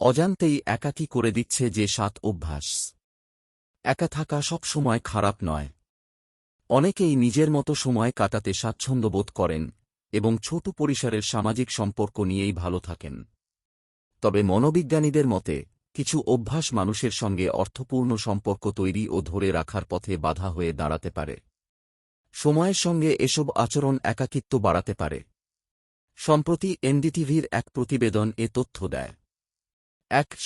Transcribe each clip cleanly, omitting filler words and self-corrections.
অজান্তেই একাকী করে দিচ্ছে যে 7 অভ্যাস। একা থাকা সব সময় খারাপ নয়। অনেকেই নিজের মতো সময় কাটাতে স্বাচ্ছন্দ্য বোধ করেন এবং ছোট পরিসরের সামাজিক সম্পর্ক নিয়েই ভালো থাকেন। তবে মনোবিজ্ঞানীদের মতে কিছু অভ্যাস মানুষের সঙ্গে অর্থপূর্ণ সম্পর্ক তৈরি ও ধরে রাখার পথে বাধা হয়ে দাঁড়াতে পারে। সময়ের সঙ্গে এসব আচরণ একাকিত্ব বাড়াতে পারে। সম্প্রতি এনডিটিভির এক প্রতিবেদন এ তথ্য দেয়।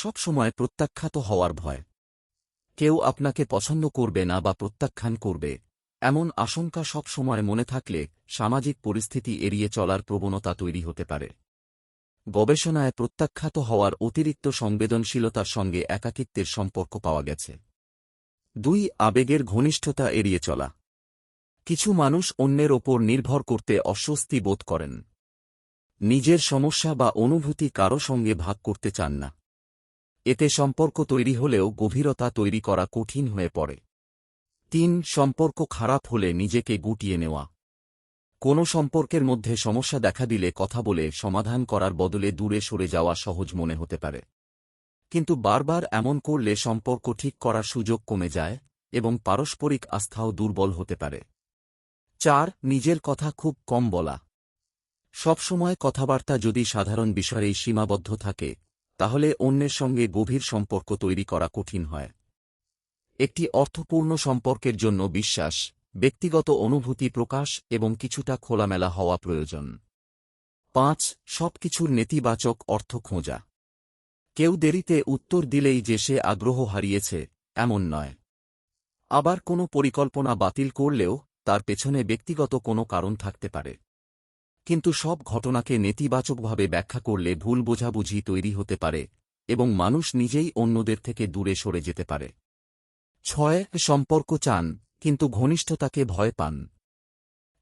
সব সময় প্রত্যাখ্যাত হওয়ার ভয়। কেউ আপনাকে পছন্দ করবে না বা প্রত্যাখ্যান করবে, এমন আশঙ্কা সব সময় মনে থাকলে সামাজিক পরিস্থিতি এড়িয়ে চলার প্রবণতা তৈরি হতে পারে। গবেষণায় প্রত্যাখ্যাত হওয়ার অতিরিক্ত সংবেদনশীলতার সঙ্গে একাকিত্বের সম্পর্ক পাওয়া গেছে। 2 আবেগের ঘনিষ্ঠতা এড়িয়ে চলা। কিছু মানুষ অন্যের ওপর নির্ভর করতে অস্বস্তি বোধ করেন। নিজের সমস্যা বা অনুভূতি কারো সঙ্গে ভাগ করতে চান না। এতে সম্পর্ক তৈরি হলেও গভীরতা তৈরি করা কঠিন হয়ে পড়ে। 3 সম্পর্ক খারাপ হলে নিজেকে গুটিয়ে নেওয়া। কোনো সম্পর্কের মধ্যে সমস্যা দেখা দিলে কথা বলে সমাধান করার বদলে দূরে সরে যাওয়া সহজ মনে হতে পারে। কিন্তু বারবার এমন করলে সম্পর্ক ঠিক করার সুযোগ কমে যায় এবং পারস্পরিক আস্থাও দুর্বল হতে পারে। 4 নিজের কথা খুব কম বলা। সবসময় কথাবার্তা যদি সাধারণ বিষয়েই সীমাবদ্ধ থাকে, তাহলে অন্যের সঙ্গে গভীর সম্পর্ক তৈরি করা কঠিন হয়। একটি অর্থপূর্ণ সম্পর্কের জন্য বিশ্বাস, ব্যক্তিগত অনুভূতি প্রকাশ এবং কিছুটা খোলামেলা হওয়া প্রয়োজন। 5 সবকিছুর নেতিবাচক অর্থ খোঁজা। কেউ দেরিতে উত্তর দিলেই যে সে আগ্রহ হারিয়েছে, এমন নয়। আবার কোনো পরিকল্পনা বাতিল করলেও তার পেছনে ব্যক্তিগত কোনো কারণ থাকতে পারে। কিন্তু সব ঘটনাকে নেতিবাচকভাবে ব্যাখ্যা করলে ভুল বোঝাবুঝি তৈরি হতে পারে এবং মানুষ নিজেই অন্যদের থেকে দূরে সরে যেতে পারে। 6 সম্পর্ক চান কিন্তু ঘনিষ্ঠতাকে ভয় পান।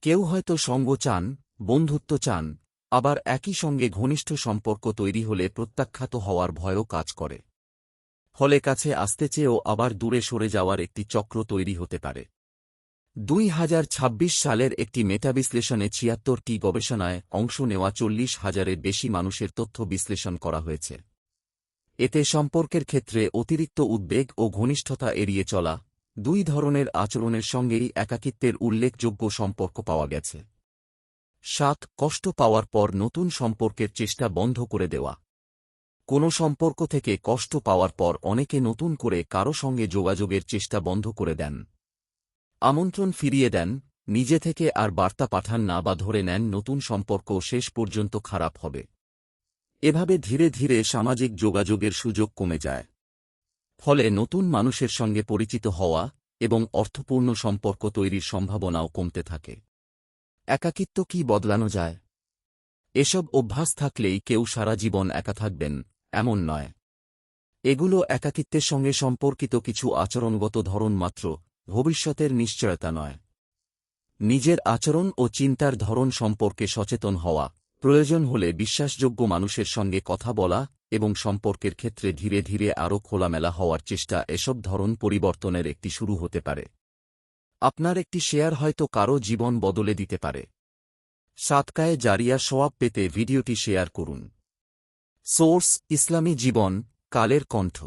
কেউ হয়তো সঙ্গ চান, বন্ধুত্ব চান, আবার একই সঙ্গে ঘনিষ্ঠ সম্পর্ক তৈরি হলে প্রত্যাখ্যাত হওয়ার ভয়ও কাজ করে। ফলে কাছে আসতে চেয়েও আবার দূরে সরে যাওয়ার একটি চক্র তৈরি হতে পারে। 2026 সালের একটি মেটাবিশ্লেষণে 76টি গবেষণায় অংশ নেওয়া 40,000-এর বেশি মানুষের তথ্য বিশ্লেষণ করা হয়েছে। এতে সম্পর্কের ক্ষেত্রে অতিরিক্ত উদ্বেগ ও ঘনিষ্ঠতা এড়িয়ে চলা 2 ধরনের আচরণের সঙ্গেই একাকিত্বের উল্লেখযোগ্য সম্পর্ক পাওয়া গেছে। 7 কষ্ট পাওয়ার পর নতুন সম্পর্কের চেষ্টা বন্ধ করে দেওয়া। কোনো সম্পর্ক থেকে কষ্ট পাওয়ার পর অনেকে নতুন করে কারো সঙ্গে যোগাযোগের চেষ্টা বন্ধ করে দেন। আমন্ত্রণ ফিরিয়ে দেন, নিজে থেকে আর বার্তা পাঠান না বা ধরে নেন নতুন সম্পর্ক শেষ পর্যন্ত খারাপ হবে। এভাবে ধীরে ধীরে সামাজিক যোগাযোগের সুযোগ কমে যায়। ফলে নতুন মানুষের সঙ্গে পরিচিত হওয়া এবং অর্থপূর্ণ সম্পর্ক তৈরির সম্ভাবনাও কমতে থাকে। একাকিত্ব কি বদলানো যায়? এসব অভ্যাস থাকলেই কেউ সারা জীবন একা থাকবেন, এমন নয়। এগুলো একাকিত্বের সঙ্গে সম্পর্কিত কিছু আচরণগত ধরন মাত্র, ভবিষ্যতের নিশ্চয়তা নয়। নিজের আচরণ ও চিন্তার ধরন সম্পর্কে সচেতন হওয়া, প্রয়োজন হলে বিশ্বাসযোগ্য মানুষের সঙ্গে কথা বলা এবং সম্পর্কের ক্ষেত্রে ধীরে ধীরে আরও খোলামেলা হওয়ার চেষ্টা এসব ধরন পরিবর্তনের একটি শুরু হতে পারে। আপনার একটি শেয়ার হয়তো কারো জীবন বদলে দিতে পারে। সাদকায়ে জারিয়া সওয়াব পেতে ভিডিওটি শেয়ার করুন। সোর্স: ইসলামী জীবন, কালের কণ্ঠ।